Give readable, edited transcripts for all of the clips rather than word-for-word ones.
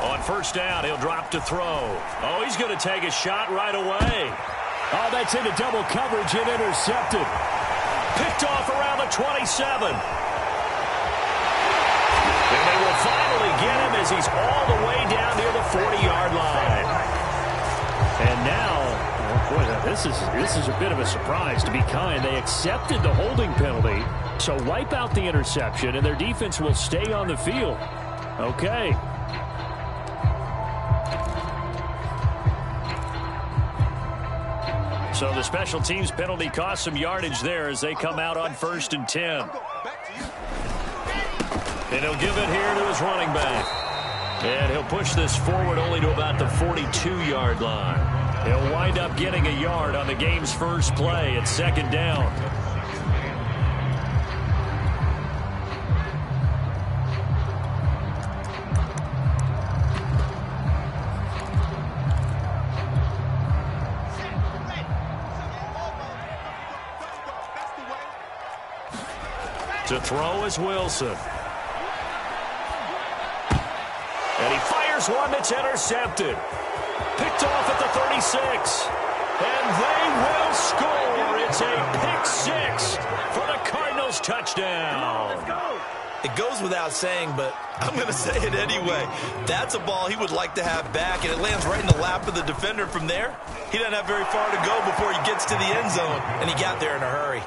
On first down, he'll drop to throw. Oh, he's going to take a shot right away. Oh, that's into double coverage and intercepted. Picked off around the 27. And they will finally get him as he's all the way down near the 40-yard line. And now, oh boy, this is a bit of a surprise, to be kind. They accepted the holding penalty, so wipe out the interception, and their defense will stay on the field. Okay. So the special teams penalty cost some yardage there as they come out on first and 10. And he'll give it here to his running back. And he'll push this forward only to about the 42-yard line. He'll wind up getting a yard on the game's first play at second down. To throw is Wilson. And he fires one that's intercepted. Picked off at the 36. And they will score. It's a pick six for the Cardinals touchdown. It goes without saying, but I'm going to say it anyway. That's a ball he would like to have back, and it lands right in the lap of the defender from there. He doesn't have very far to go before he gets to the end zone, and he got there in a hurry.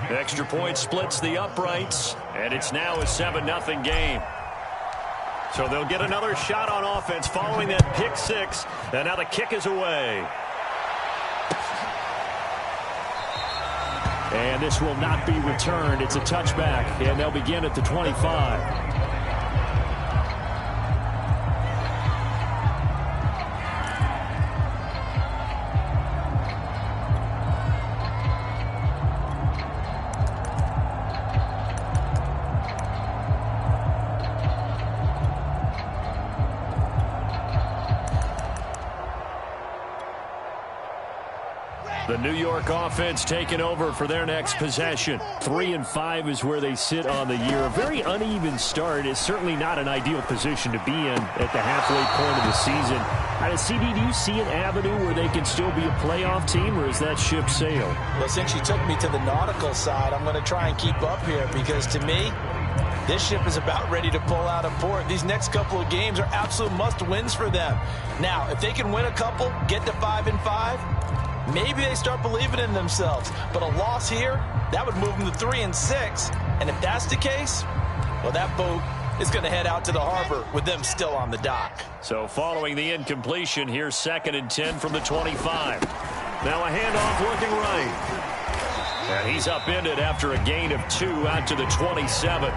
Extra point splits the uprights, and it's now a 7-0 game. So they'll get another shot on offense following that pick six, and now the kick is away. And this will not be returned. It's a touchback, and they'll begin at the 25. The New York offense taking over for their next possession. 3-5 is where they sit on the year. A very uneven start is certainly not an ideal position to be in at the halfway point of the season. CD, do you see an avenue where they can still be a playoff team, or is that ship sailed? Well, since you took me to the nautical side, I'm going to try and keep up here because to me, this ship is about ready to pull out of port. These next couple of games are absolute must-wins for them. Now, if they can win a couple, get to 5-5, maybe they start believing in themselves. But a loss here, that would move them to 3-6. And if that's the case, well, that boat is going to head out to the harbor with them still on the dock. So following the incompletion, here's 2nd and 10 from the 25. Now a handoff looking right. And he's upended after a gain of 2 out to the 27.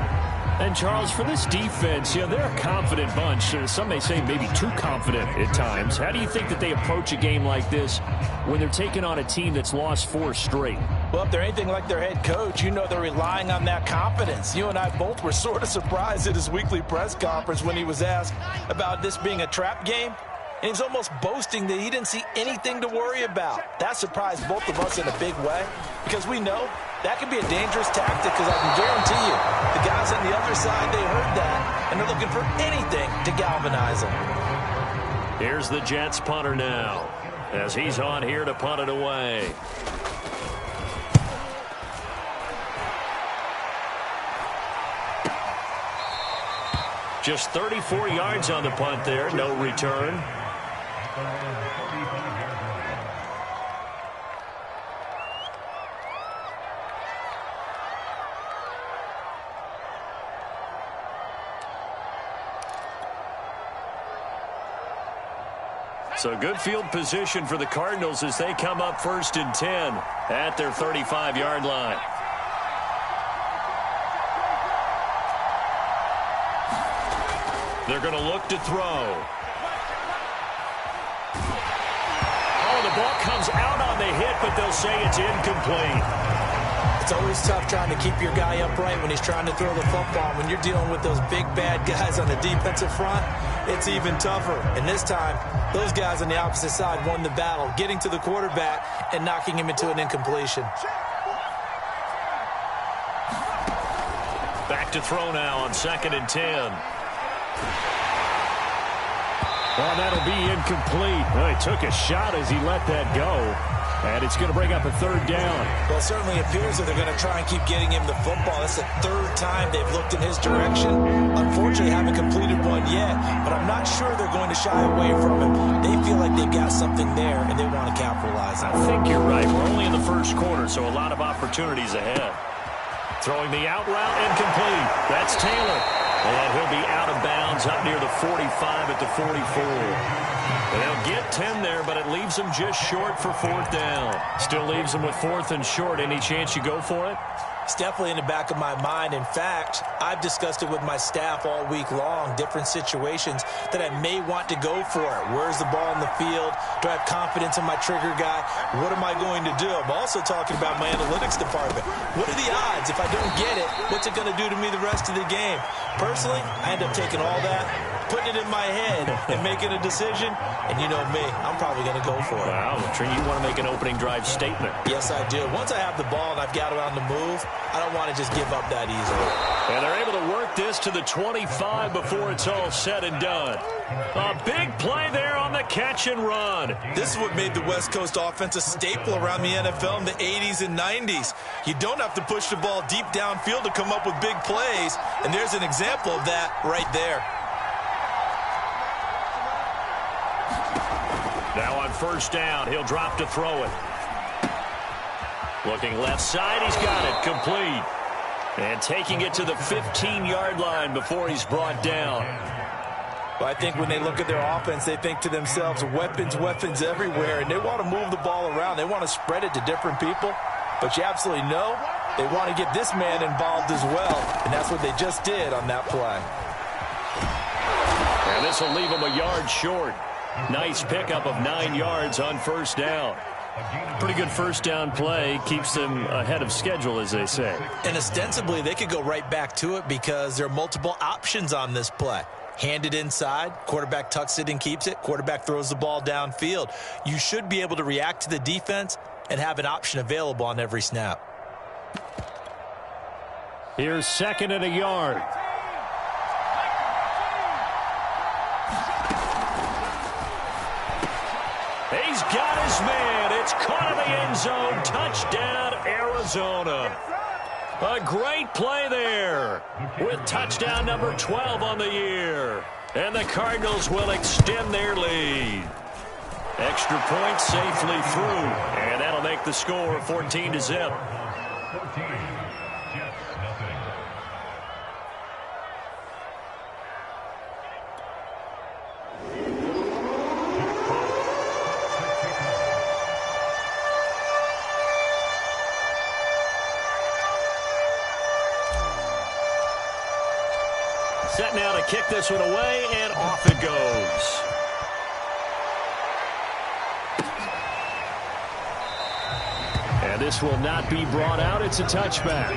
And, Charles, for this defense, they're a confident bunch. Some may say maybe too confident at times. How do you think that they approach a game like this when they're taking on a team that's lost 4 straight? Well, if they're anything like their head coach, they're relying on that confidence. You and I both were sort of surprised at his weekly press conference when he was asked about this being a trap game. And he's almost boasting that he didn't see anything to worry about. That surprised both of us in a big way because we know that could be a dangerous tactic because I can guarantee you the guys on the other side, they heard that, and they're looking for anything to galvanize them. Here's the Jets punter now as he's on here to punt it away. Just 34 yards on the punt there, no return. So good field position for the Cardinals as they come up 1st and 10 at their 35-yard line. They're going to look to throw. Oh, the ball comes out on the hit, but they'll say it's incomplete. It's always tough trying to keep your guy upright when he's trying to throw the football. When you're dealing with those big, bad guys on the defensive front, it's even tougher. And this time, those guys on the opposite side won the battle, getting to the quarterback and knocking him into an incompletion. Back to throw now on 2nd and 10. Well, that'll be incomplete. Well, he took a shot as he let that go. And it's going to bring up a third down. Well, it certainly appears that they're going to try and keep getting him the football. That's the third time they've looked in his direction. Unfortunately, haven't completed one yet, but I'm not sure they're going to shy away from him. They feel like they've got something there, and they want to capitalize on it. I think you're right. We're only in the first quarter, so a lot of opportunities ahead. Throwing the out route incomplete. That's Taylor. And he'll be out of bounds up near the 45 at the 44. They'll get 10 there, but it leaves them just short for fourth down. Still leaves them with fourth and short. Any chance you go for it? It's definitely in the back of my mind. In fact, I've discussed it with my staff all week long, different situations that I may want to go for it. Where's the ball in the field? Do I have confidence in my trigger guy? What am I going to do? I'm also talking about my analytics department. What are the odds? If I don't get it, what's it going to do to me the rest of the game? Personally, I end up taking all that, putting it in my head, and making a decision. And you know me, I'm probably going to go for it. Wow, you want to make an opening drive statement. Yes, I do. Once I have the ball and I've got it on the move, I don't want to just give up that easily. And they're able to work this to the 25 before it's all said and done. A big play there on the catch and run. This is what made the West Coast offense a staple around the NFL in the 80s and 90s. You don't have to push the ball deep downfield to come up with big plays, and there's an example of that right there. Now on first down, he'll drop to throw it. Looking left side, he's got it, complete. And taking it to the 15-yard line before he's brought down. Well, I think when they look at their offense, they think to themselves, weapons, weapons everywhere, and they want to move the ball around. They want to spread it to different people, but you absolutely know they want to get this man involved as well, and that's what they just did on that play. And this will leave him a yard short. Nice pickup of 9 yards on first down. Pretty good first down play. Keeps them ahead of schedule, as they say. And ostensibly, they could go right back to it because there are multiple options on this play. Hand it inside, quarterback tucks it and keeps it, quarterback throws the ball downfield. You should be able to react to the defense and have an option available on every snap. Here's second and a yard. He's got his man. It's caught in the end zone. Touchdown, Arizona. A great play there with touchdown number 12 on the year. And the Cardinals will extend their lead. Extra point safely through. And that'll make the score 14-0. Set now to kick this one away, and off it goes. And this will not be brought out. It's a touchback.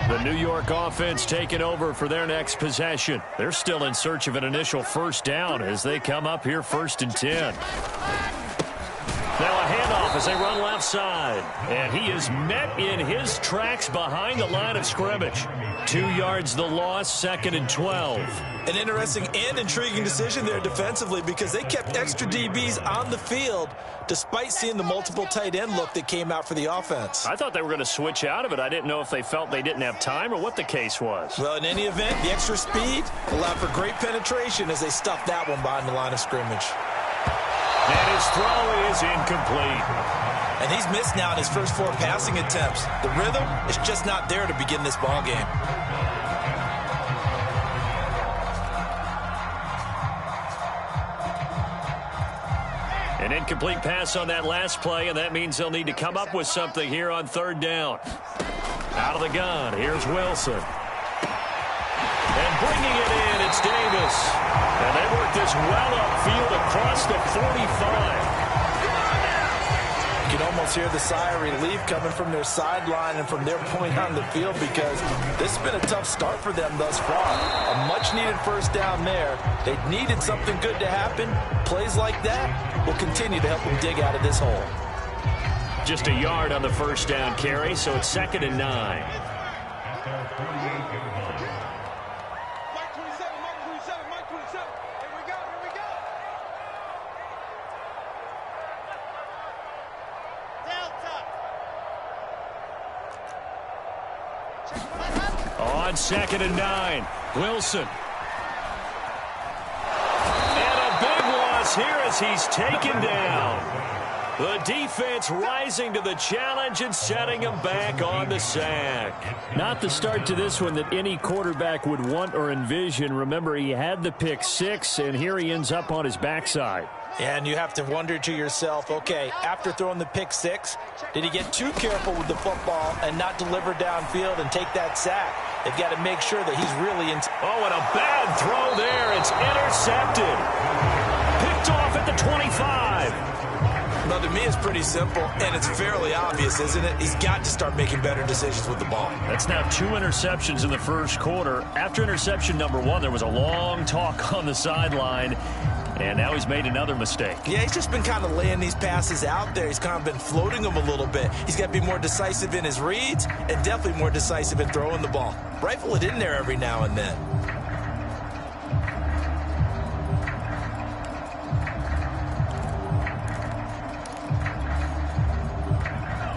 The New York offense taking over for their next possession. They're still in search of an initial first down as they come up here 1st and 10. Now a handoff as they run left side. And he is met in his tracks behind the line of scrimmage. 2 yards the loss, 2nd and 12. An interesting and intriguing decision there defensively because they kept extra DBs on the field despite seeing the multiple tight end look that came out for the offense. I thought they were going to switch out of it. I didn't know if they felt they didn't have time or what the case was. Well, in any event, the extra speed allowed for great penetration as they stuffed that one behind the line of scrimmage. And his throw is incomplete. And he's missed now in his first 4 passing attempts. The rhythm is just not there to begin this ball game. An incomplete pass on that last play, and that means they'll need to come up with something here on 3rd down. Out of the gun, here's Wilson. And bringing it in, it's Davis. And they work this well upfield across the 45. You can almost hear the sigh of relief coming from their sideline and from their point on the field because this has been a tough start for them thus far. A much-needed first down there. They needed something good to happen. Plays like that will continue to help them dig out of this hole. Just a yard on the first down carry, so it's 2nd and 9. On 2nd and 9, Wilson. And a big loss here as he's taken down. The defense rising to the challenge and setting him back on the sack. Not the start to this one that any quarterback would want or envision. Remember, he had the pick 6, and here he ends up on his backside. And you have to wonder to yourself, okay, after throwing the pick 6, did he get too careful with the football and not deliver downfield and take that sack? They've got to make sure that he's really in. Oh, and a bad throw there. It's intercepted. Picked off at the 25. Now, to me, it's pretty simple, and it's fairly obvious, isn't it? He's got to start making better decisions with the ball. That's now 2 interceptions in the first quarter. After interception number 1, there was a long talk on the sideline, and now he's made another mistake. Yeah, he's just been kind of laying these passes out there. He's kind of been floating them a little bit. He's got to be more decisive in his reads and definitely more decisive in throwing the ball. Rifle it in there every now and then.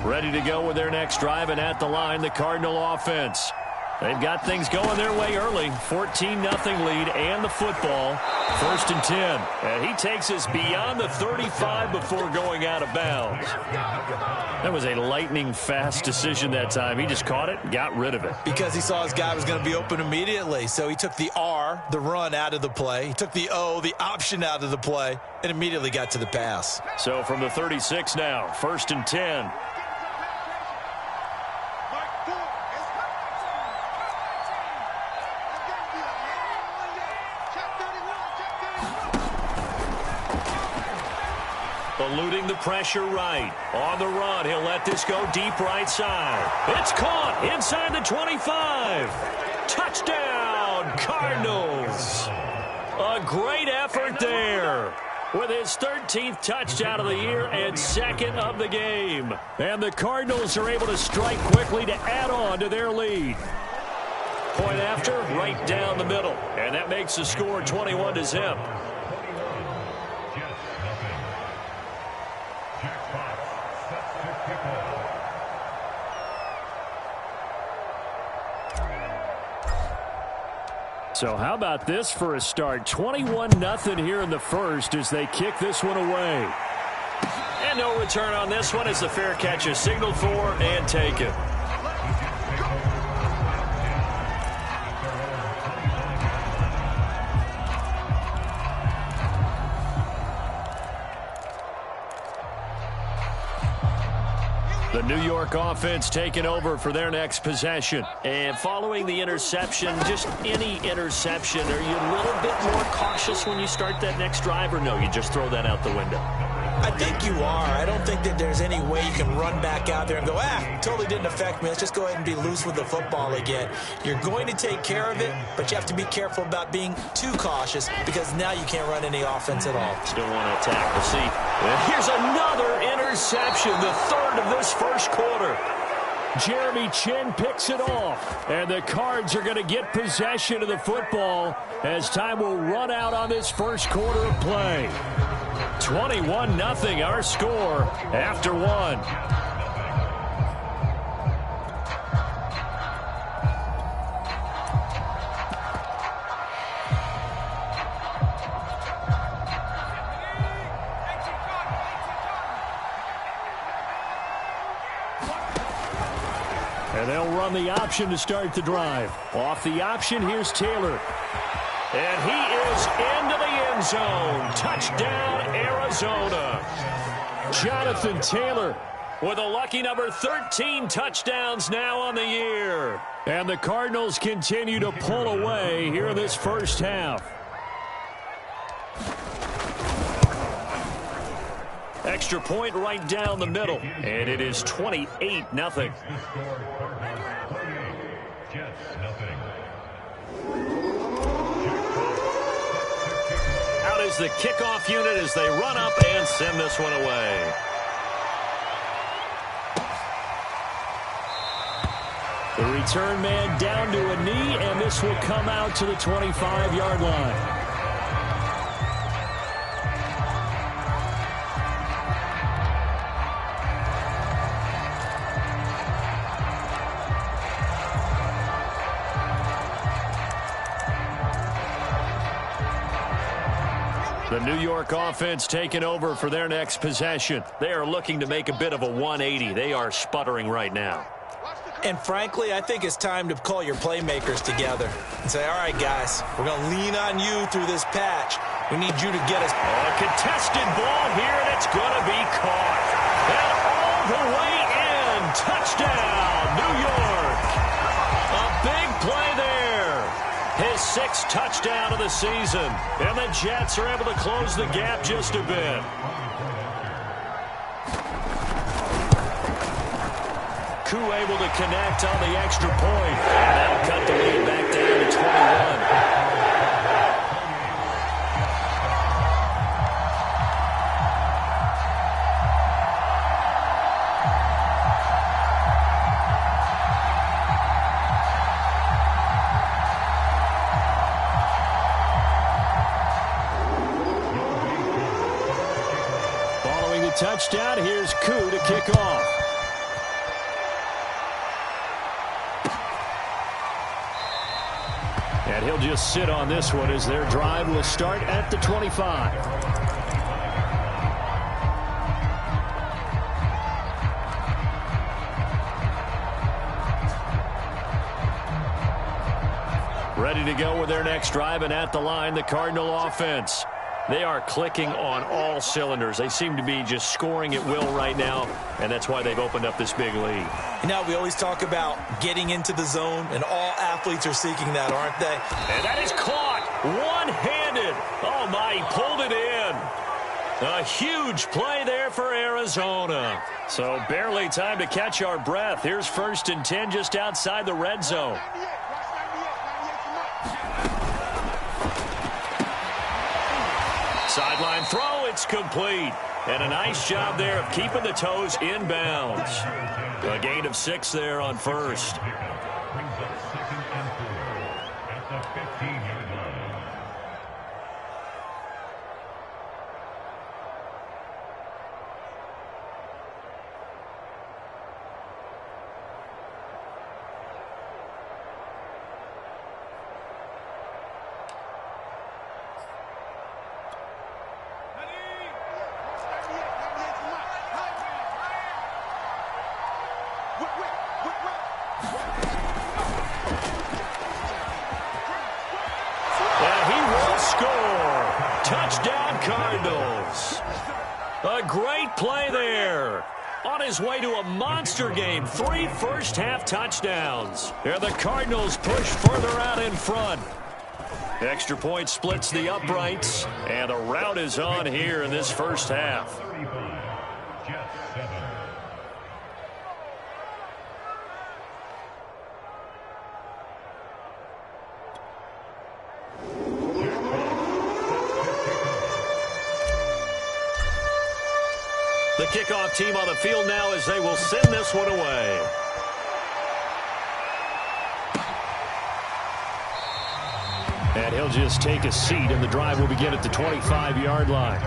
Ready to go with their next drive, and at the line, the Cardinal offense. They've got things going their way early. 14-0 lead and the football. 1st and 10. And he takes us beyond the 35 before going out of bounds. That was a lightning-fast decision that time. He just caught it and got rid of it. Because he saw his guy was going to be open immediately. So he took the R, the run, out of the play. He took the O, the option, out of the play, and immediately got to the pass. So from the 36 now, 1st and 10. Eluding the pressure right. On the run, he'll let this go deep right side. It's caught inside the 25. Touchdown, Cardinals. A great effort there with his 13th touchdown of the year and 2nd of the game. And the Cardinals are able to strike quickly to add on to their lead. Point after, right down the middle. And that makes the score 21-0. So how about this for a start? 21-0 here in the first as they kick this one away. And no return on this one as the fair catch is signaled for and taken. The New York offense taking over for their next possession. And following the interception, just any interception, are you a little bit more cautious when you start that next drive, or no, you just throw that out the window? I think you are. I don't think that there's any way you can run back out there and go, totally didn't affect me. Let's just go ahead and be loose with the football again. You're going to take care of it, but you have to be careful about being too cautious because now you can't run any offense at all. Still want to attack. We'll see. Here's another interception, the 3rd of this first quarter. Jeremy Chin picks it off, and the Cards are going to get possession of the football as time will run out on this first quarter of play. 21-0 our score after 1. And they'll run the option to start the drive. Off the option, here's Taylor. And he is into the end zone. Touchdown, Arizona. Jonathan Taylor with a lucky number 13 touchdowns now on the year. And the Cardinals continue to pull away here in this first half. Extra point right down the middle. And it is 28-0. Out is the kickoff unit as they run up and send this one away. The return man down to a knee, and this will come out to the 25-yard line. The New York offense taking over for their next possession. They are looking to make a bit of a 180. They are sputtering right now. And frankly, I think it's time to call your playmakers together and say, all right, guys, we're going to lean on you through this patch. We need you to get us. A contested ball here, and it's going to be caught. And all the way in. Touchdown, New York. A big play there. His 6th touchdown of the season. And the Jets are able to close the gap just a bit. Koo able to connect on the extra point. And that'll cut the lead back down to 21. Following the touchdown, here's Koo to kick off. And he'll just sit on this one as their drive will start at the 25. Ready to go with their next drive, and at the line, the Cardinal offense. They are clicking on all cylinders. They seem to be just scoring at will right now, and that's why they've opened up this big lead. You know, we always talk about getting into the zone, and all athletes are seeking that, aren't they? And that is caught one-handed. Oh, my, he pulled it in. A huge play there for Arizona. So barely time to catch our breath. Here's 1st and 10 just outside the red zone. Sideline throw, it's complete. And a nice job there of keeping the toes in bounds. A gain of 6 there on 1st. Touchdown, Cardinals. A great play there. On his way to a monster game. 3 first-half touchdowns. And the Cardinals push further out in front. Extra point splits the uprights. And a rout is on here in this first half. The kickoff team on the field now as they will send this one away. And he'll just take a seat, and the drive will begin at the 25-yard line.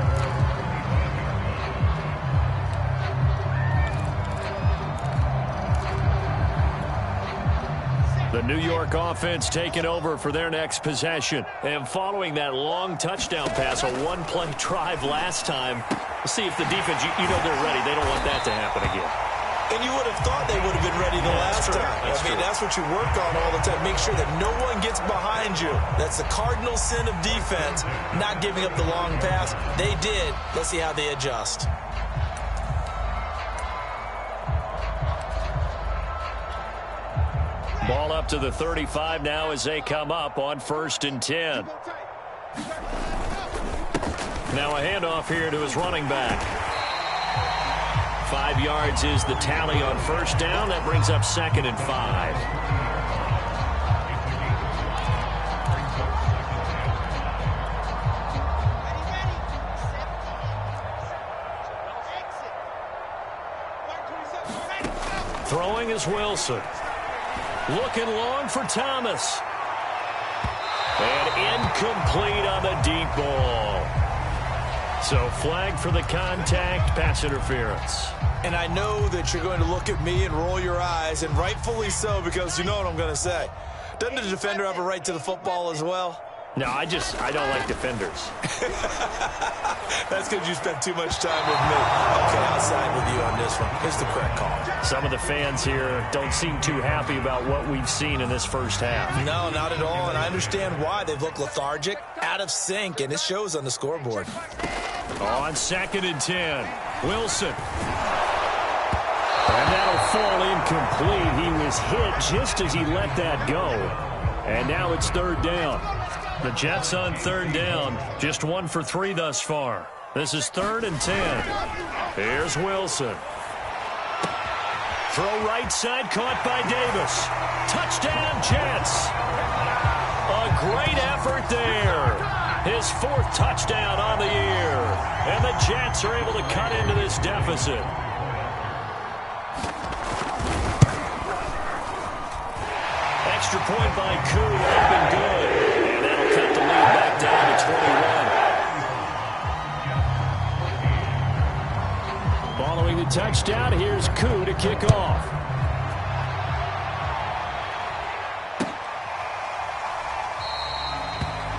The New York offense taking over for their next possession. And following that long touchdown pass, a one-play drive last time, we'll see if the defense, you know they're ready. They don't want that to happen again. And you would have thought they would have been ready the last time. That's what you work on all the time. Make sure that no one gets behind you. That's the cardinal sin of defense, not giving up the long pass. They did. Let's see how they adjust. Ball up to the 35 now as they come up on 1st and 10. Now a handoff here to his running back. 5 yards is the tally on 1st down. That brings up 2nd and 5. Throwing is Wilson. Looking long for Thomas. And incomplete on the deep ball. So flag for the contact, pass interference. And I know that you're going to look at me and roll your eyes, and rightfully so, because you know what I'm going to say. Doesn't the defender have a right to the football as well? No, I don't like defenders. That's because you spent too much time with me. Okay, I'll side with you on this one. Here's the correct call. Some of the fans here don't seem too happy about what we've seen in this first half. No, not at all, and I understand why. They've looked lethargic, out of sync, and it shows on the scoreboard. On 2nd and 10, Wilson. And that'll fall incomplete. He was hit just as he let that go. And now it's 3rd down. The Jets on 3rd down, just 1 for 3 thus far. This is 3rd and 10. Here's Wilson. Throw right side, caught by Davis. Touchdown, Jets. A great effort there. His 4th touchdown on the year. And the Jets are able to cut into this deficit. Extra point by Koo, up and good. And that'll cut the lead back down to 21. Following the touchdown, here's Koo to kick off.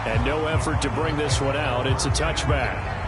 And no effort to bring this one out. It's a touchback.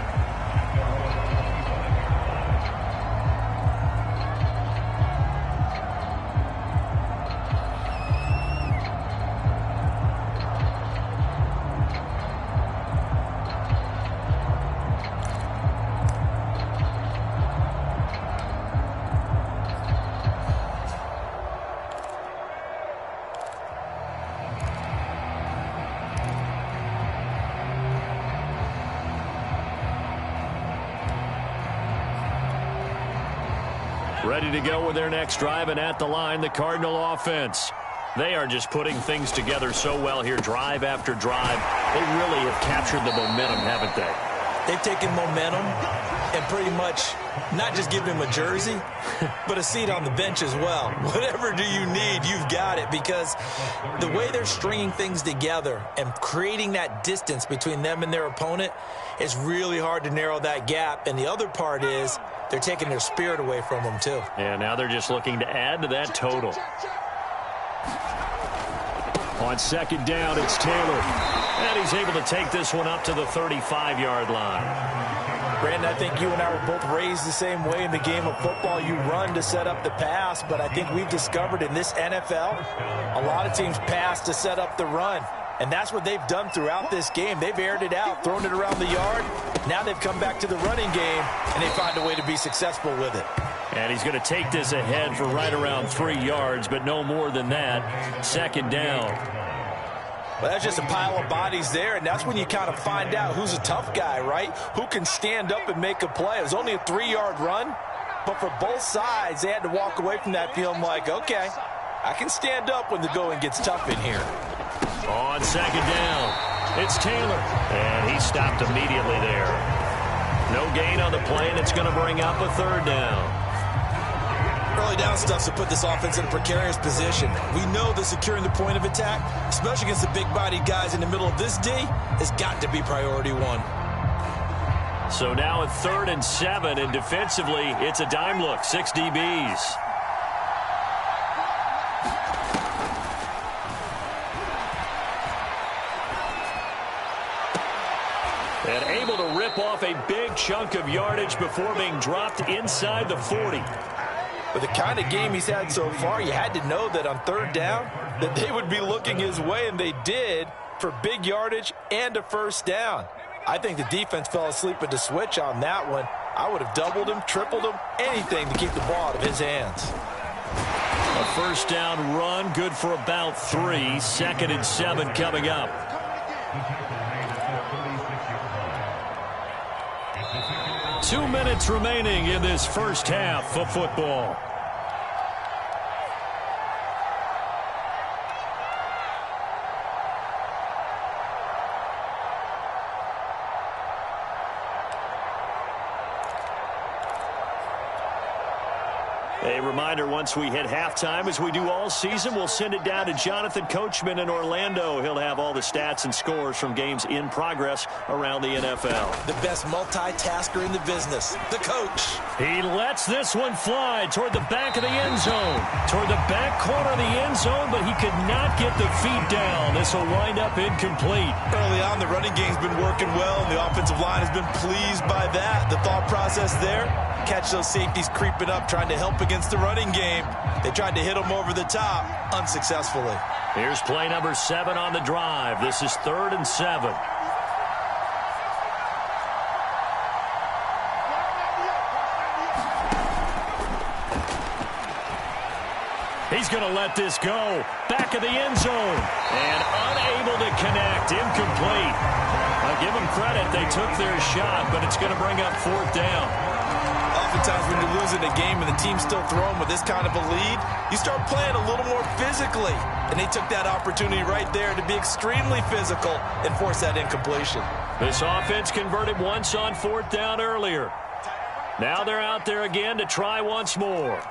Ready to go with their next drive, and at the line, the Cardinal offense. They are just putting things together so well here, drive after drive. They really have captured the momentum, haven't they? They've taken momentum and pretty much not just given him a jersey, but a seat on the bench as well. Whatever do you need, you've got it, because the way they're stringing things together and creating that distance between them and their opponent is really hard to narrow that gap. And the other part is they're taking their spirit away from them, too. Yeah, now they're just looking to add to that total. On 2nd down, it's Taylor. And he's able to take this one up to the 35-yard line. Brandon, I think you and I were both raised the same way in the game of football. You run to set up the pass, but I think we've discovered in this NFL, a lot of teams pass to set up the run. And that's what they've done throughout this game. They've aired it out, thrown it around the yard. Now they've come back to the running game, and they find a way to be successful with it. And he's going to take this ahead for right around 3 yards, but no more than that. 2nd down. Well, that's just a pile of bodies there, and that's when you kind of find out who's a tough guy, right? Who can stand up and make a play. It was only a 3-yard run, but for both sides, they had to walk away from that feeling like, okay, I can stand up when the going gets tough in here. On 2nd down, it's Taylor. And he stopped immediately there. No gain on the play, and it's going to bring up a 3rd down. Early down stuff to put this offense in a precarious position. We know that securing the point of attack, especially against the big-bodied guys in the middle of this D, has got to be priority 1. So now a 3rd and 7, and defensively, it's a dime look, 6 DBs. And able to rip off a big chunk of yardage before being dropped inside the 40. With the kind of game he's had so far, you had to know that on 3rd down, that they would be looking his way, and they did, for big yardage and a 1st down. I think the defense fell asleep at the switch on that one. I would have doubled him, tripled him, anything to keep the ball out of his hands. A 1st down run, good for about 3. 2nd and 7 coming up. Two minutes remaining in this first half of football. A reminder, once we hit halftime, as we do all season, we'll send it down to Jonathan Coachman in Orlando. He'll have all the stats and scores from games in progress around the NFL. The best multitasker in the business, the coach. He lets this one fly toward the back of the end zone. Toward the back corner of the end zone, but he could not get the feet down. This will wind up incomplete. Early on, the running game's been working well, and the offensive line has been pleased by that. The thought process there, catch those safeties creeping up, trying to help against the running game. They tried to hit him over the top, unsuccessfully. Here's play number 7 on the drive. This is 3rd and 7. He's going to let this go. Back of the end zone. And unable to connect. Incomplete. I'll give them credit. They took their shot, but it's going to bring up 4th down. Oftentimes when you're losing a game and the team's still throwing with this kind of a lead, you start playing a little more physically. And they took that opportunity right there to be extremely physical and force that incompletion. This offense converted once on 4th down earlier. Now they're out there again to try once more.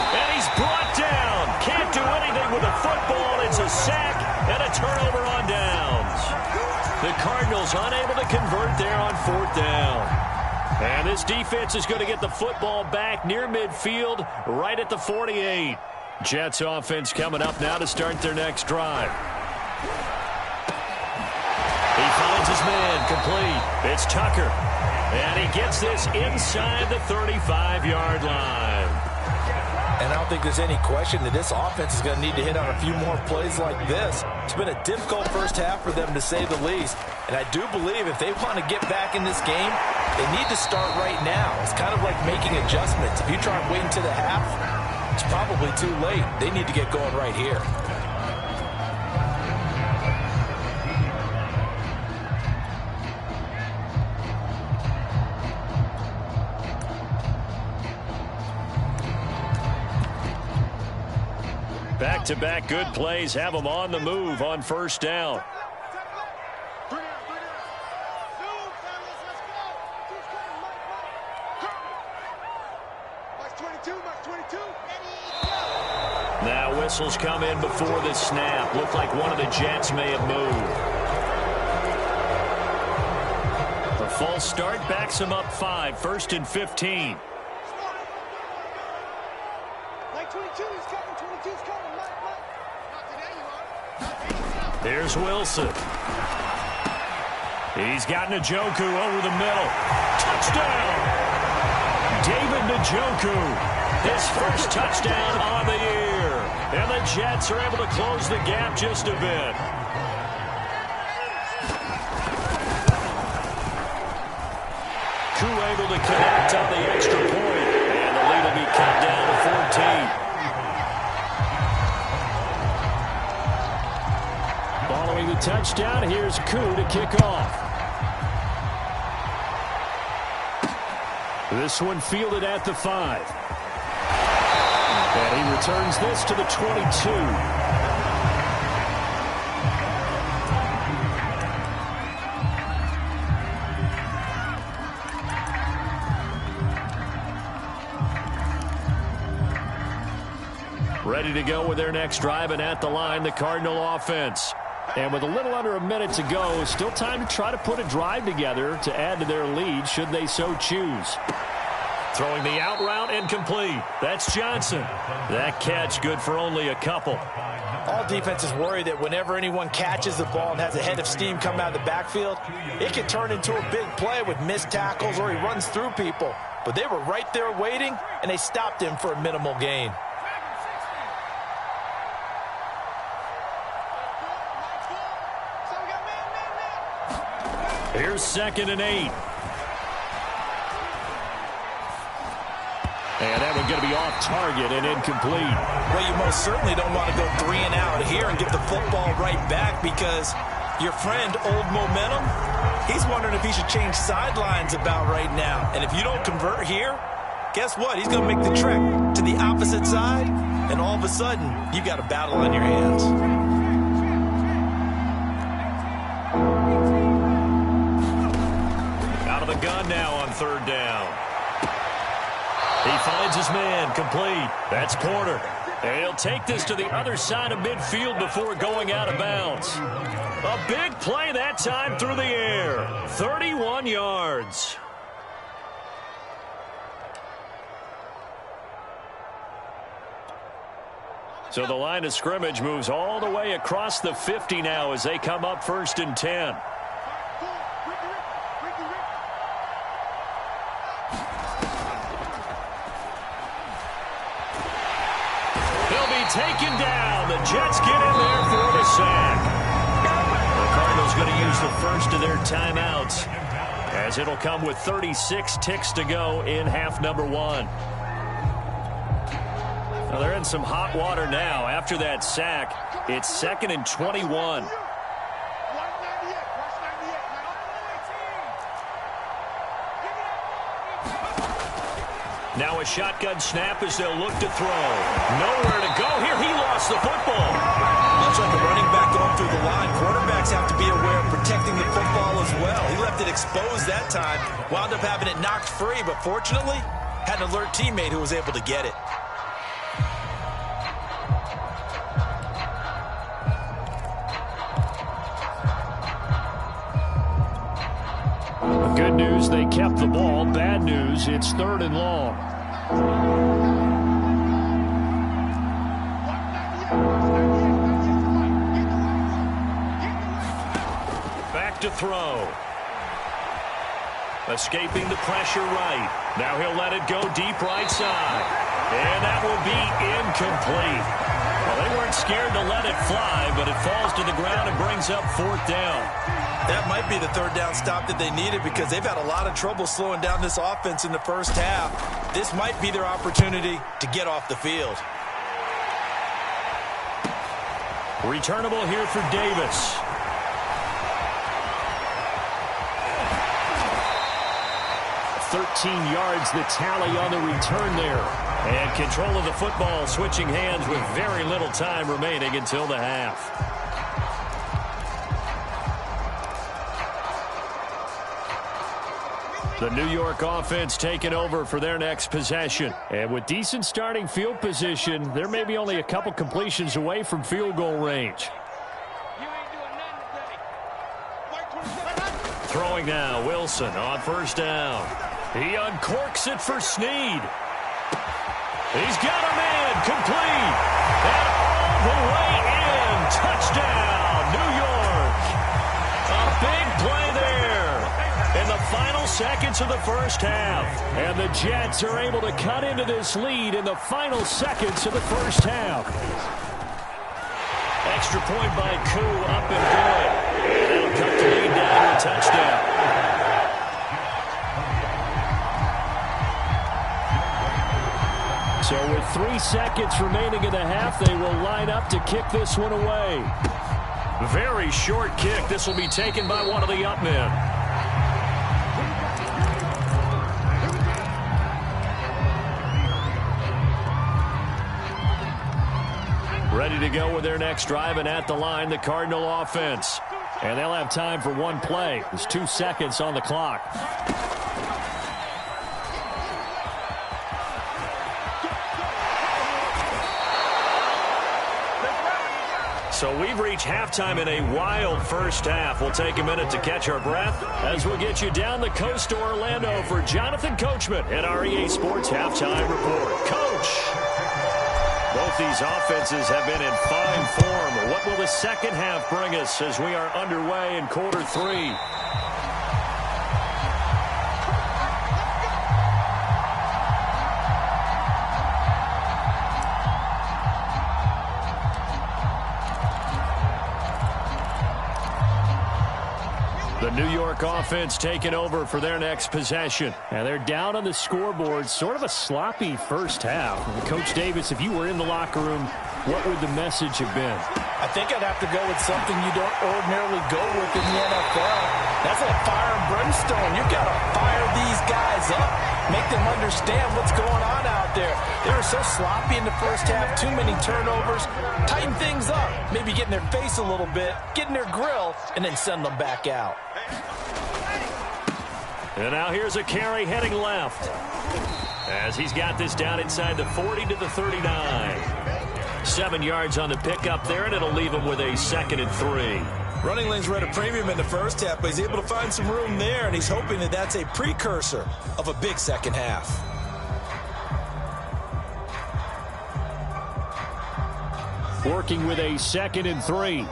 And he's brought down. Can't do anything with the football. It's a sack and a turnover on downs. The Cardinals unable to convert there on 4th down. And this defense is going to get the football back near midfield, right at the 48. Jets offense coming up now to start their next drive. He finds his man, complete. It's Tucker. And he gets this inside the 35-yard line. And I don't think there's any question that this offense is going to need to hit on a few more plays like this. It's been a difficult first half for them, to say the least. And I do believe if they want to get back in this game, they need to start right now. It's kind of like making adjustments. If you try and wait until the half, it's probably too late. They need to get going right here. Back-to-back good plays have them on the move on 1st down. Now whistles come in before the snap. Looked like one of the Jets may have moved. The false start backs him up 5, 1st and 15. Here's Wilson. He's got Njoku over the middle. Touchdown! David Njoku, his first touchdown on the year. And the Jets are able to close the gap just a bit. Koo able to connect on the extra point. And the lead will be cut down to 14. Following the touchdown, here's Koo to kick off. This one fielded at the 5. And he returns this to the 22. Ready to go with their next drive, and at the line, the Cardinal offense. And with a little under a minute to go, still time to try to put a drive together to add to their lead should they so choose. Throwing the out route and complete. That's Johnson. That catch good for only a couple. All defenses worry that whenever anyone catches the ball and has a head of steam come out of the backfield, it can turn into a big play with missed tackles or he runs through people. But they were right there waiting, and they stopped him for a minimal gain. Here's 2nd and 8. And that one going to be off target and incomplete. Well, you most certainly don't want to go 3 and out here and get the football right back, because your friend, Old Momentum, he's wondering if he should change sidelines about right now. And if you don't convert here, guess what? He's going to make the trek to the opposite side, and all of a sudden, you got a battle on your hands. run now on third down. He finds his man, complete. That's Porter. And he'll take this to the other side of midfield before going out of bounds. A big play that time through the air. 31 yards. So the line of scrimmage moves all the way across the 50 now as they come up 1st and 10. Taken down. The Jets get in there for the sack. The Cardinals going to use the first of their timeouts as it'll come with 36 ticks to go in half number 1. Now they're in some hot water now. After that sack, it's 2nd and 21. Now a shotgun snap as they'll look to throw. Nowhere to go here. He lost the football. Much like a running back going through the line, quarterbacks have to be aware of protecting the football as well. He left it exposed that time. Wound up having it knocked free, but fortunately, had an alert teammate who was able to get it. Good news, they kept the ball. Bad news, it's 3rd and long. Back to throw. Escaping the pressure right. Now he'll let it go deep right side. And that will be incomplete. Well, they weren't scared to let it fly, but it falls to the ground and brings up 4th down. That might be the 3rd down stop that they needed because they've had a lot of trouble slowing down this offense in the first half. This might be their opportunity to get off the field. Returnable here for Davis. $13 yards the tally on the return there. And control of the football switching hands with very little time remaining until the half. The New York offense taking over for their next possession. And with decent starting field position, there may be only a couple completions away from field goal range. Throwing now, Wilson on 1st down. He uncorks it for Snead. He's got a man, complete. And all the way in. Touchdown, New York. A big play there in the final seconds of the first half. And the Jets are able to cut into this lead in the final seconds of the first half. Extra point by Koo, up and good. And it'll cut the lead down to a touchdown. So with 3 seconds remaining in the half, they will line up to kick this one away. Very short kick. This will be taken by one of the up men. Ready to go with their next drive, and at the line, the Cardinal offense. And they'll have time for one play. There's 2 seconds on the clock. So we've reached halftime in a wild first half. We'll take a minute to catch our breath as we'll get you down the coast to Orlando for Jonathan Coachman at our EA Sports Halftime Report. Coach! Both these offenses have been in fine form. What will the second half bring us as we are underway in quarter 3? The New York offense taking over for their next possession. And they're down on the scoreboard. Sort of a sloppy first half. And Coach Davis, if you were in the locker room, what would the message have been? I think I'd have to go with something you don't ordinarily go with in the NFL. That's like fire and brimstone. You've got to fire these guys up. Make them understand what's going on out there. They were so sloppy in the first half. Too many turnovers. Tighten things up. Maybe get in their face a little bit. Get in their grill. And then send them back out. And now here's a carry heading left, as he's got this down inside the 40 to the 39. 7 yards on the pickup there, and it'll leave him with a 2nd and 3. Running lanes were at a premium in the first half, but he's able to find some room there, and he's hoping that that's a precursor of a big second half. Working with a 2nd and 3.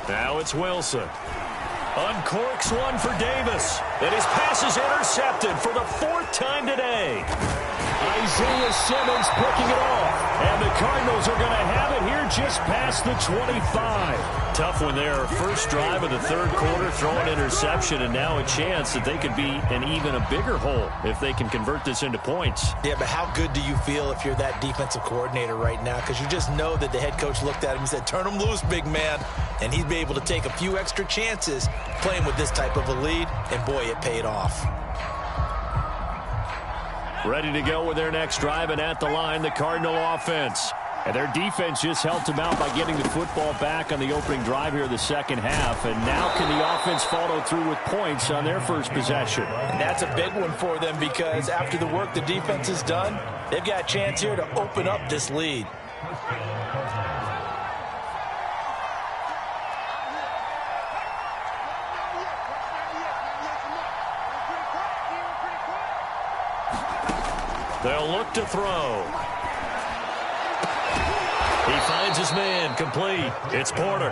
Now it's Wilson. Uncorks one for Davis. And his pass is intercepted for the 4th time today. Isaiah Simmons picking it off. And the Cardinals are going to have it here just past the 25. Tough one there. First drive of the 3rd quarter, throwing interception, and now a chance that they could be in even a bigger hole if they can convert this into points. Yeah, but how good do you feel if you're that defensive coordinator right now? Because you just know that the head coach looked at him and said, turn him loose, big man. And he'd be able to take a few extra chances playing with this type of a lead, and boy, it paid off. Ready to go with their next drive, and at the line, the Cardinal offense. And their defense just helped them out by getting the football back on the opening drive here in the second half. And now can the offense follow through with points on their first possession? And that's a big one for them, because after the work the defense has done, they've got a chance here to open up this lead. They'll look to throw. He finds his man, complete. It's Porter.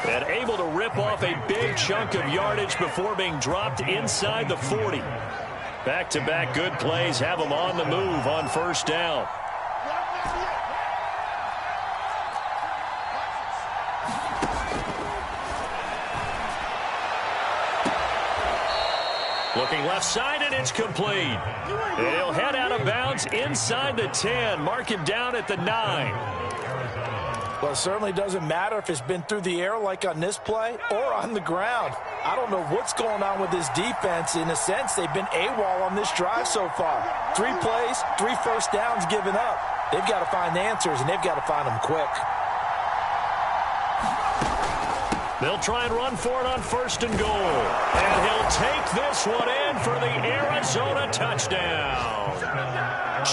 And able to rip off a big chunk of yardage before being dropped inside the 40. Back-to-back good plays have him on the move on first down. Looking left side, and it's complete. And he'll head out of bounds inside the 10. Mark him down at the 9. Well, it certainly doesn't matter if it's been through the air like on this play or on the ground. I don't know what's going on with this defense. In a sense, they've been AWOL on this drive so far. 3 plays, 3 first downs given up. They've got to find the answers, and they've got to find them quick. They'll try and run for it on 1st and goal. And he'll take this one in for the Arizona touchdown.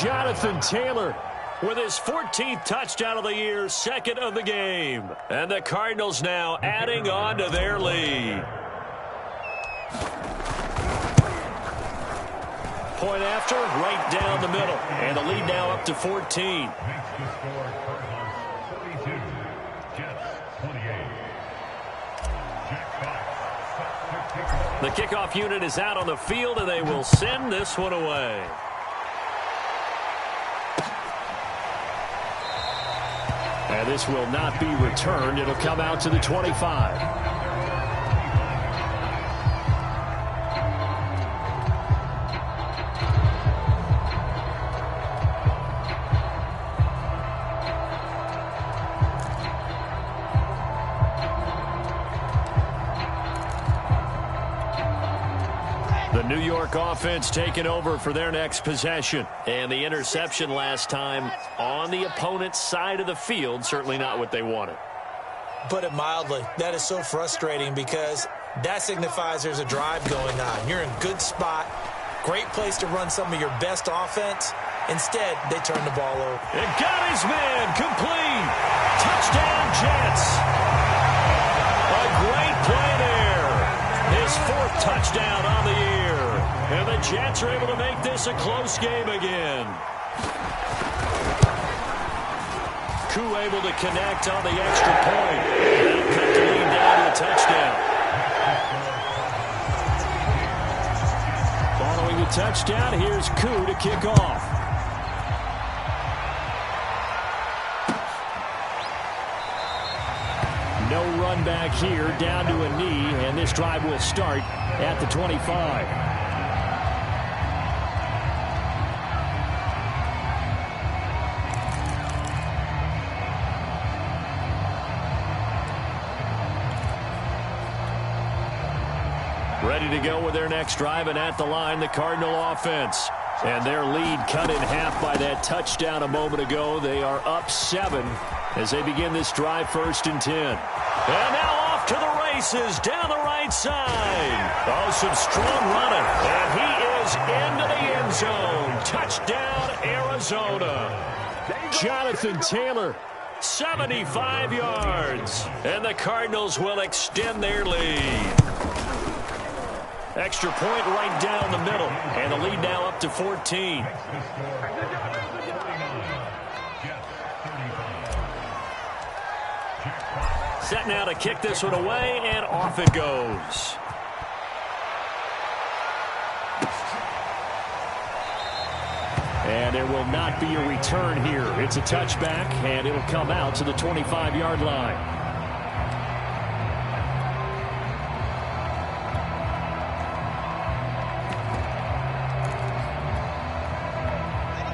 Jonathan Taylor with his 14th touchdown of the year, 2nd of the game. And the Cardinals now adding on to their lead. Point after, right down the middle. And the lead now up to 14. The kickoff unit is out on the field, and they will send this one away. And this will not be returned. It'll come out to the 25. The New York offense taking over for their next possession. And the interception last time on the opponent's side of the field, certainly not what they wanted. Put it mildly, that is so frustrating, because that signifies there's a drive going on. You're in a good spot, great place to run some of your best offense. Instead, they turn the ball over. And got his man, complete. Touchdown, Jets. A great play there. His 4th touchdown on the year. And the Jets are able to make this a close game again. Koo able to connect on the extra point. They'll cut the lead down to a touchdown. Following the touchdown, here's Koo to kick off. No run back here, down to a knee, and this drive will start at the 25. Ready to go with their next drive, and at the line, the Cardinal offense. And their lead cut in half by that touchdown a moment ago. They are up 7 as they begin this drive, 1st and 10. And now off to the races down the right side. Oh, some strong running. And he is into the end zone. Touchdown, Arizona. Jonathan Taylor, 75 yards. And the Cardinals will extend their lead. Extra point right down the middle. And the lead now up to 14. Set now to kick this one away, and off it goes. And there will not be a return here. It's a touchback, and it'll come out to the 25-yard line.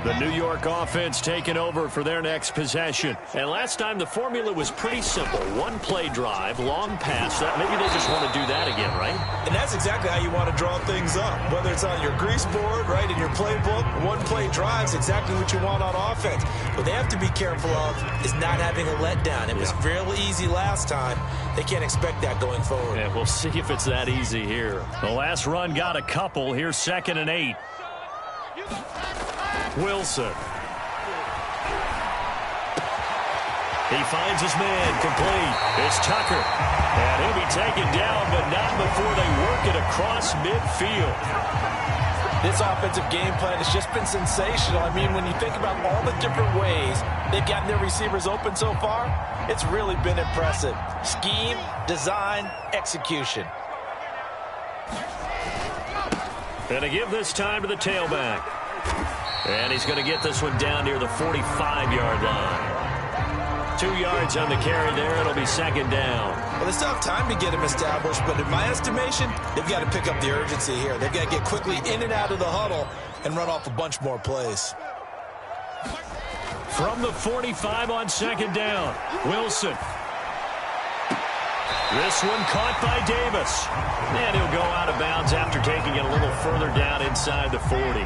The New York offense taking over for their next possession. And last time the formula was pretty simple. One play drive, long pass. Maybe they just want to do that again, right? And that's exactly how you want to draw things up. Whether it's on your grease board, right, in your playbook, one play drive is exactly what you want on offense. What they have to be careful of is not having a letdown. It was fairly easy last time. They can't expect that going forward. Yeah, we'll see if it's that easy here. The last run got a couple. Here's 2nd and 8. Wilson. He finds his man complete. It's Tucker. And he'll be taken down, but not before they work it across midfield. This offensive game plan has just been sensational. I mean, when you think about all the different ways they've gotten their receivers open so far, it's really been impressive. Scheme, design, execution. And to give this time to the tailback. And he's going to get this one down near the 45-yard line. 2 yards on the carry there. It'll be 2nd down. Well, they still have time to get him established, but in my estimation, they've got to pick up the urgency here. They've got to get quickly in and out of the huddle and run off a bunch more plays. From the 45 on 2nd down, Wilson. This one caught by Davis. And he'll go out of bounds after taking it a little further down inside the 40.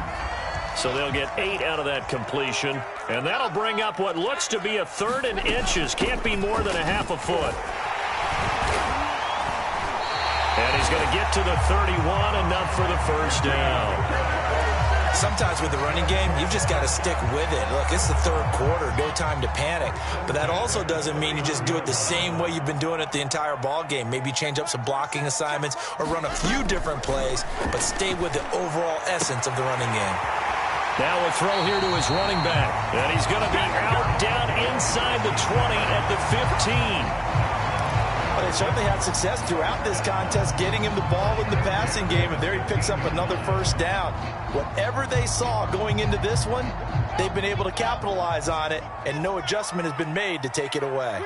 So they'll get 8 out of that completion. And that'll bring up what looks to be a 3rd and inches. Can't be more than a half a foot. And he's going to get to the 31, enough for the first down. Sometimes with the running game, you've just got to stick with it. Look, it's the 3rd quarter, no time to panic. But that also doesn't mean you just do it the same way you've been doing it the entire ball game. Maybe change up some blocking assignments or run a few different plays, but stay with the overall essence of the running game. Now a throw here to his running back. And he's going to be out down inside the 20 at the 15. Well, they certainly had success throughout this contest getting him the ball in the passing game, and there he picks up another first down. Whatever they saw going into this one, they've been able to capitalize on it, and no adjustment has been made to take it away.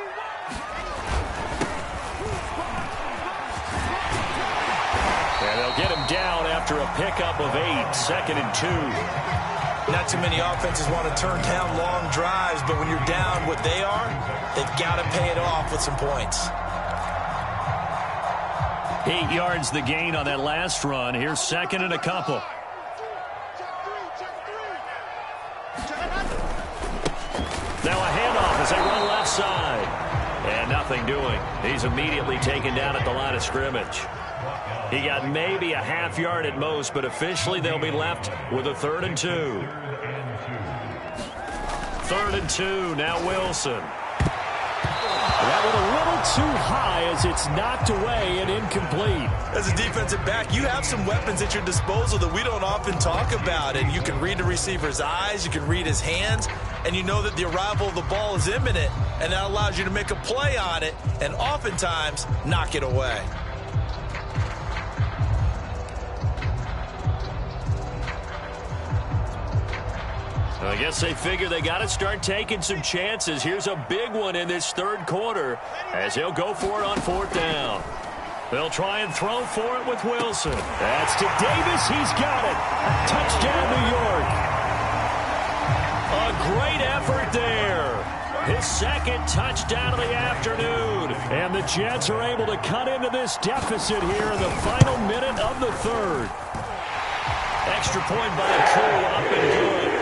And they'll get him down after a pickup of 8, 2nd and 2. Not too many offenses want to turn down long drives, but when you're down what they are, they've got to pay it off with some points. 8 yards the gain on that last run. Here's 2nd and a couple. Now a handoff as they run left side. And nothing doing. He's immediately taken down at the line of scrimmage. He got maybe a half yard at most, but officially they'll be left with a 3rd and 2. 3rd and 2, now Wilson. That one a little too high as it's knocked away and incomplete. As a defensive back, you have some weapons at your disposal that we don't often talk about. And you can read the receiver's eyes, you can read his hands, and you know that the arrival of the ball is imminent. And that allows you to make a play on it and oftentimes knock it away. I guess they figure they got to start taking some chances. Here's a big one in this 3rd quarter as he'll go for it on 4th down. They'll try and throw for it with Wilson. That's to Davis. He's got it. Touchdown, New York. A great effort there. His 2nd touchdown of the afternoon. And the Jets are able to cut into this deficit here in the final minute of the 3rd. Extra point by a crew, up and good.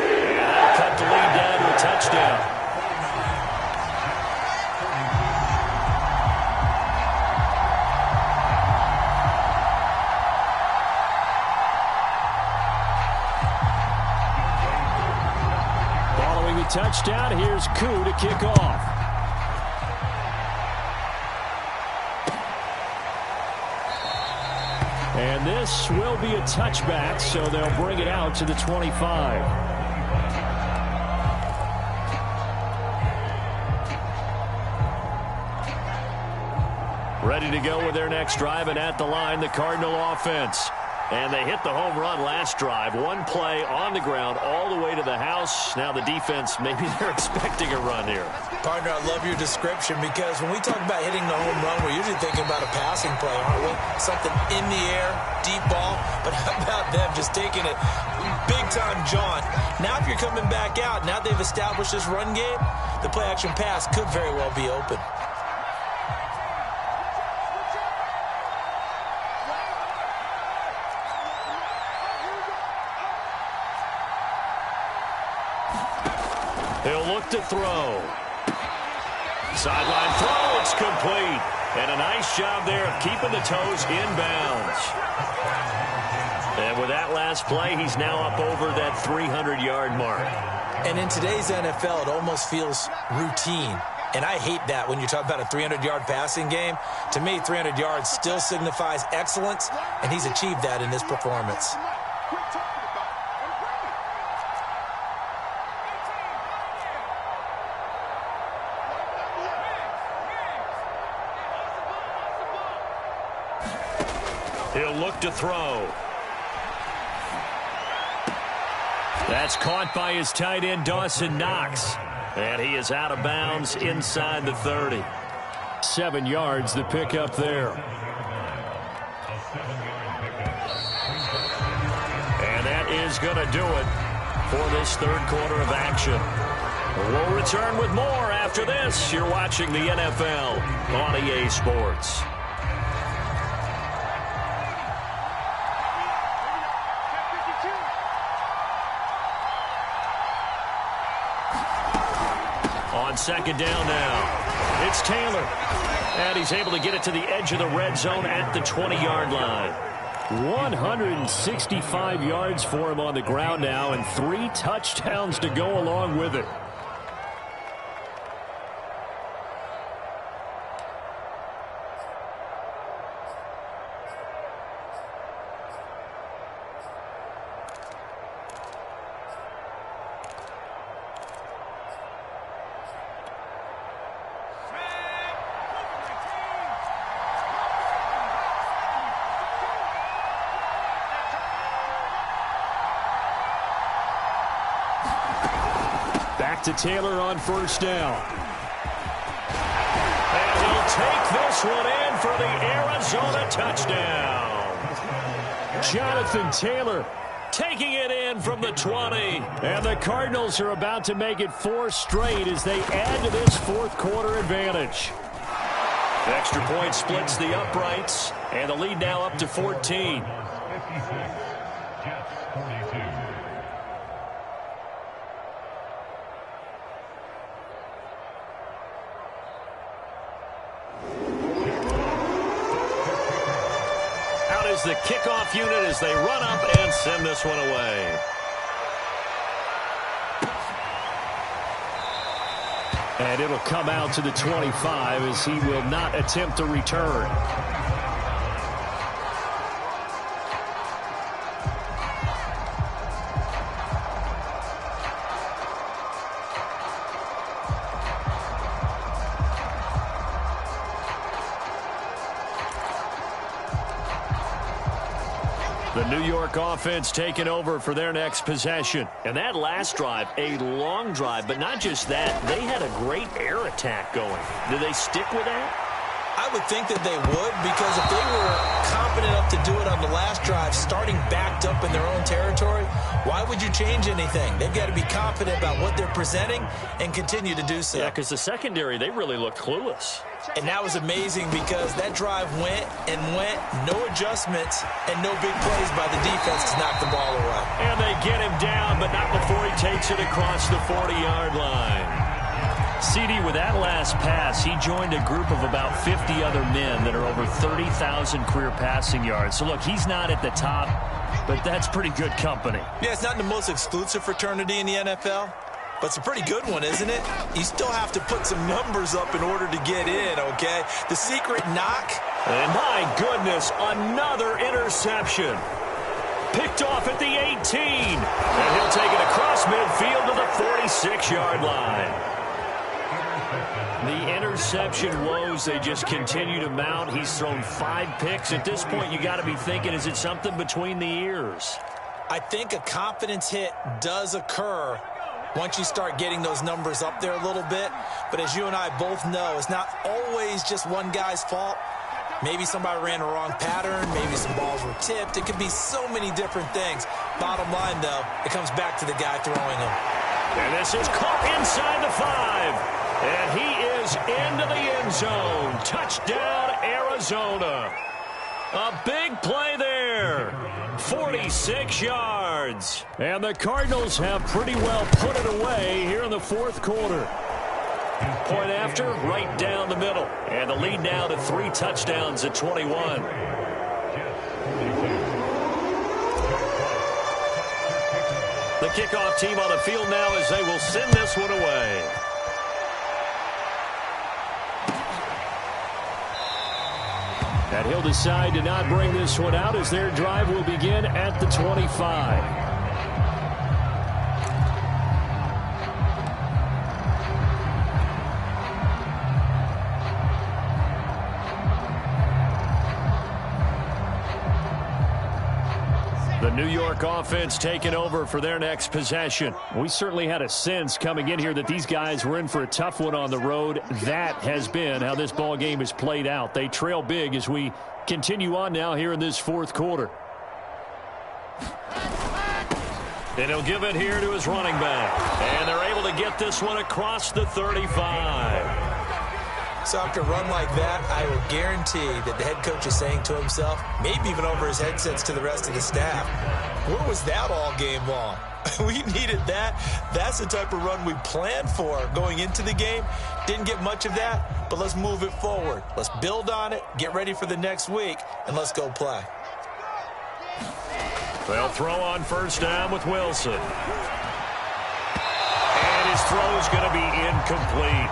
Cut the lead down to a touchdown. touchdown. Here's Koo to kick off. And this will be a touchback, so they'll bring it out to the 25. Ready to go with their next drive, and at the line, the Cardinal offense. And they hit the home run last drive. One play on the ground all the way to the house. Now the defense, maybe they're expecting a run here. Partner, I love your description because when we talk about hitting the home run, we're usually thinking about a passing play, aren't we? Something in the air, deep ball. But how about them just taking it big-time jaunt? Now if you're coming back out, now they've established this run game, the play-action pass could very well be open. He'll look to throw. Sideline throw, it's complete. And a nice job there of keeping the toes in bounds. And with that last play, he's now up over that 300-yard mark. And in today's NFL, it almost feels routine. And I hate that when you talk about a 300-yard passing game. To me, 300 yards still signifies excellence, and he's achieved that in this performance. He'll look to throw. That's caught by his tight end, Dawson Knox. And he is out of bounds inside the 30. 7 yards, the pickup there. And that is going to do it for this third quarter of action. We'll return with more after this. You're watching the NFL on EA Sports. On second down now, it's Taylor. And he's able to get it to the edge of the red zone at the 20-yard line. 165 yards for him on the ground now, and 3 touchdowns to go along with it. To Taylor on first down. And he'll take this one in for the Arizona touchdown. Jonathan Taylor taking it in from the 20. And the Cardinals are about to make it 4 straight as they add to this fourth quarter advantage. The extra point splits the uprights, and the lead now up to 14. The kickoff unit as they run up and send this one away. And it'll come out to the 25 as he will not attempt to return. The New York offense taking over for their next possession. And that last drive, a long drive, but not just that. They had a great air attack going. Do they stick with that? I would think that they would, because if they were confident enough to do it on the last drive, starting backed up in their own territory, why would you change anything? They've got to be confident about what they're presenting and continue to do so. Yeah, because the secondary, they really looked clueless. And that was amazing because that drive went and went, no adjustments, and no big plays by the defense to knock the ball away. And they get him down, but not before he takes it across the 40-yard line. CD, with that last pass, he joined a group of about 50 other men that are over 30,000 career passing yards. So, look, he's not at the top, but that's pretty good company. Yeah, it's not the most exclusive fraternity in the NFL, But it's a pretty good one, isn't it? You still have to put some numbers up in order to get in, okay? The secret knock. And my goodness, another interception. Picked off at the 18. And he'll take it across midfield to the 46-yard line. The interception woes, they just continue to mount. He's thrown 5 picks. At this point, you got to be thinking, is it something between the ears? I think a confidence hit does occur once you start getting those numbers up there a little bit. But as you and I both know, it's not always just one guy's fault. Maybe somebody ran a wrong pattern. Maybe some balls were tipped. It could be so many different things. Bottom line, though, it comes back to the guy throwing them. And this is caught inside the 5. And he is into the end zone. Touchdown, Arizona. A big play there. 46 yards. And the Cardinals have pretty well put it away here in the fourth quarter. Point after, right down the middle. And the lead now to 3 touchdowns at 21. The kickoff team on the field now as they will send this one away. And he'll decide to not bring this one out as their drive will begin at the 25. The New York offense taking over for their next possession. We certainly had a sense coming in here that these guys were in for a tough one on the road. That has been how this ball game is played out. They trail big as we continue on now here in this fourth quarter. And he'll give it here to his running back. And they're able to get this one across the 35. So after a run like that, I will guarantee that the head coach is saying to himself, maybe even over his headsets to the rest of the staff, where was that all game long? We needed that. That's the type of run we planned for going into the game. Didn't get much of that, but let's move it forward. Let's build on it, get ready for the next week, and let's go play. They'll throw on first down with Wilson. And his throw is going to be incomplete.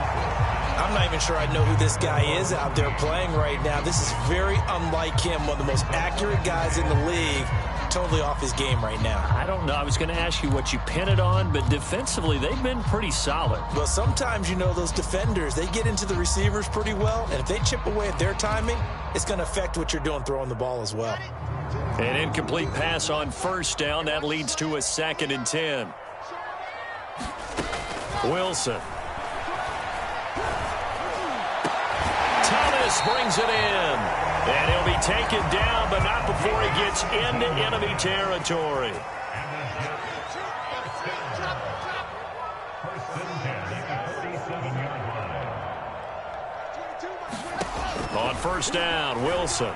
I'm not even sure I know who this guy is out there playing right now. This is very unlike him, one of the most accurate guys in the league. Totally off his game right now. I don't know. I was going to ask you what you pin it on, but defensively, they've been pretty solid. Well, sometimes, you know, those defenders, they get into the receivers pretty well, and if they chip away at their timing, it's going to affect what you're doing throwing the ball as well. An incomplete pass on first down. That leads to a 2nd and 10. Wilson. Thomas brings it in. And he'll be taken down, but not before he gets into enemy territory. On first down, Wilson.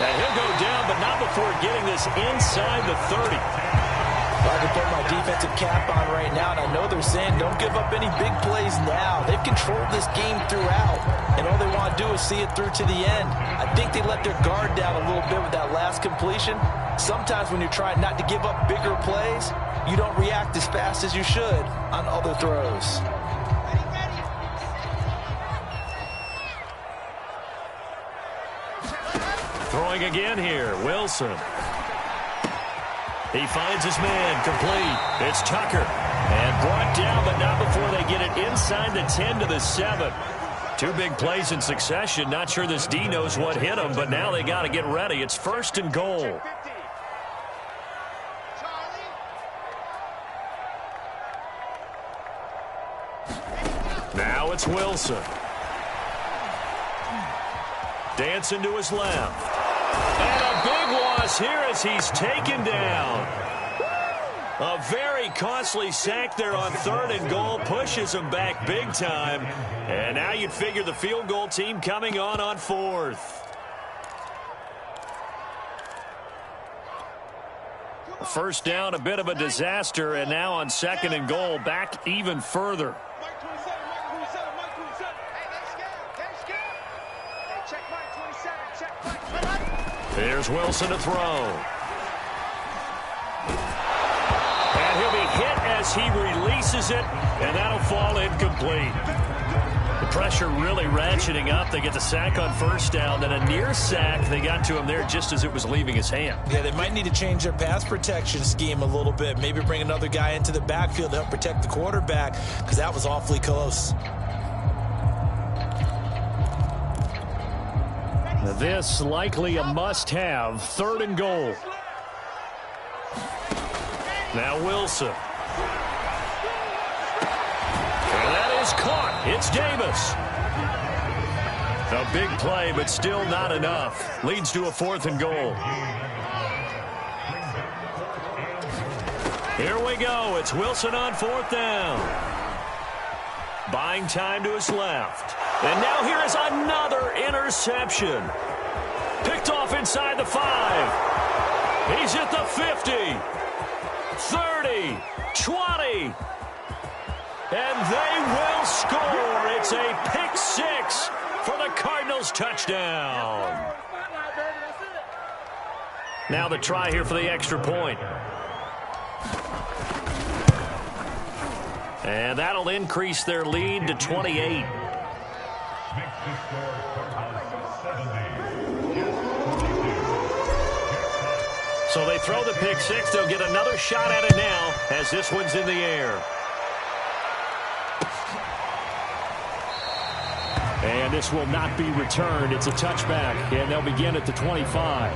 And he'll go down, but not before getting this inside the 30. I can put my defensive cap on right now, and I know they're saying don't give up any big plays now. They've controlled this game throughout, and all they want to do is see it through to the end. I think they let their guard down a little bit with that last completion. Sometimes when you're trying not to give up bigger plays, you don't react as fast as you should on other throws. Throwing again here, Wilson. He finds his man, complete. It's Tucker. And brought down, but not before they get it inside the 10 to the 7. 2 big plays in succession. Not sure this D knows what hit him, but now they got to get ready. It's 1st and goal. Now it's Wilson. Dancing to his left. And a big loss here as he's taken down. A very costly sack there on 3rd and goal. Pushes him back big time. And now you'd figure the field goal team coming on 4th. First down, a bit of a disaster. And now on 2nd and goal, back even further. Here's Wilson to throw. And he'll be hit as he releases it, and that'll fall incomplete. The pressure really ratcheting up. They get the sack on first down, then a near sack. They got to him there just as it was leaving his hand. Yeah, they might need to change their pass protection scheme a little bit. Maybe bring another guy into the backfield to help protect the quarterback, because that was awfully close. Now this likely a must-have. 3rd and goal. Now Wilson. And that is caught. It's Davis. A big play, but still not enough. Leads to a 4th and goal. Here we go. It's Wilson on 4th down. Buying time to his left. And now here is another interception. Picked off inside the 5. He's at the 50. 30, 20, and they will score. It's a pick 6 for the Cardinals touchdown. Now the try here for the extra point. And that'll increase their lead to 28. So they throw the pick 6. They'll get another shot at it now as this one's in the air. And this will not be returned. It's a touchback, and they'll begin at the 25.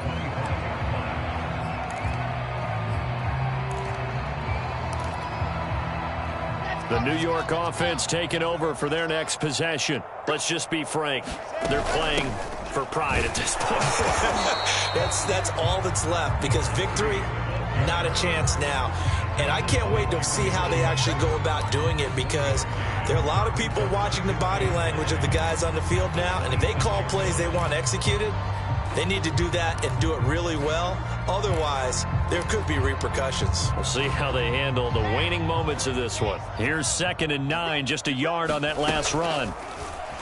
The New York offense taking over for their next possession. Let's just be frank. They're playing for pride at this point. That's all that's left, because victory, not a chance now. And I can't wait to see how they actually go about doing it, because there are a lot of people watching the body language of the guys on the field now, and if they call plays they want executed, they need to do that and do it really well. Otherwise, there could be repercussions. We'll see how they handle the waning moments of this one. Here's 2nd and 9, just a yard on that last run.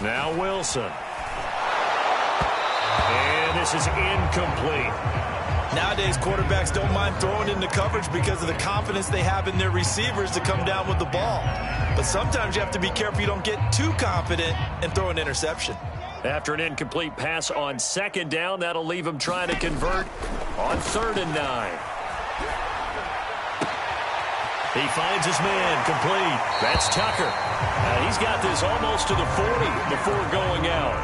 Now Wilson. And this is incomplete. Nowadays, quarterbacks don't mind throwing into coverage because of the confidence they have in their receivers to come down with the ball. But sometimes you have to be careful you don't get too confident and throw an interception. After an incomplete pass on 2nd down, that'll leave him trying to convert on 3rd and 9. He finds his man, complete. That's Tucker. He's got this almost to the 40 before going out.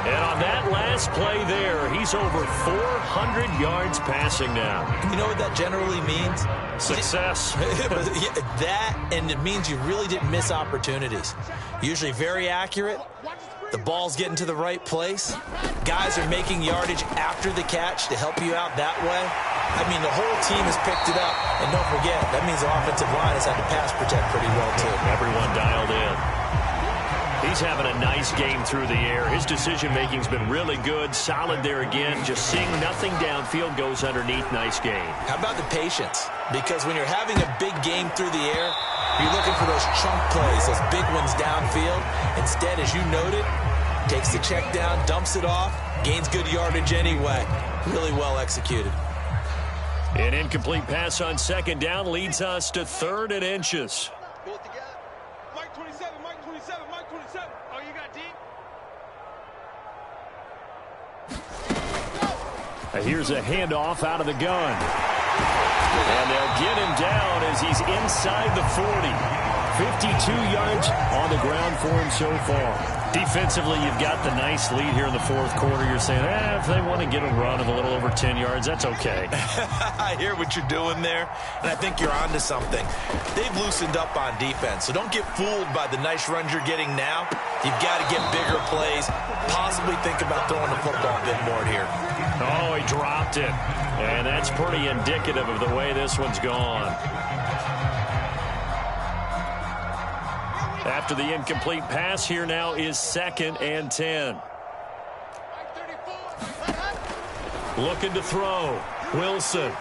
And on that last play there, he's over 400 yards passing now. You know what that generally means? Success. That, and it means you really didn't miss opportunities. Usually very accurate. The ball's getting to the right place. Guys are making yardage after the catch to help you out that way. I mean, the whole team has picked it up. And don't forget, that means the offensive line has had to pass protect pretty well, too. Everyone dialed in. He's having a nice game through the air. His decision-making's been really good. Solid there again. Just seeing nothing downfield, goes underneath. Nice game. How about the patience? Because when you're having a big game through the air, you're looking for those chunk plays, those big ones downfield. Instead, as you noted, takes the check down, dumps it off, gains good yardage anyway. Really well executed. An incomplete pass on 2nd down leads us to 3rd and inches. Mike 27, Mike 27, Mike 27. Oh, you got deep? Here's a handoff out of the gun. And they'll get him down as he's inside the 40. 52 yards on the ground for him so far. Defensively, you've got the nice lead here in the 4th quarter. You're saying, if they want to get a run of a little over 10 yards, that's okay. I hear what you're doing there, and I think you're onto something. They've loosened up on defense, so don't get fooled by the nice runs you're getting now. You've got to get bigger plays, possibly think about throwing the football a bit more here. Oh, he dropped it. And that's pretty indicative of the way this one's gone. After the incomplete pass, here now is 2nd and 10. Looking to throw. Wilson.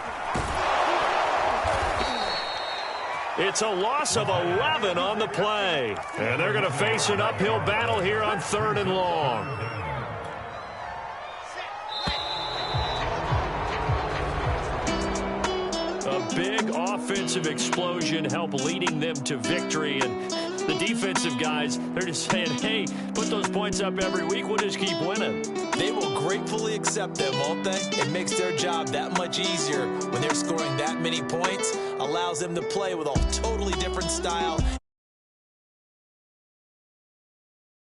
It's a loss of 11 on the play. And they're going to face an uphill battle here on 3rd and long. A big offensive explosion help leading them to victory. And the defensive guys, they're just saying, hey, put those points up every week. We'll just keep winning. They will gratefully accept them, won't they? It makes their job that much easier when they're scoring that many points. Allows them to play with a totally different style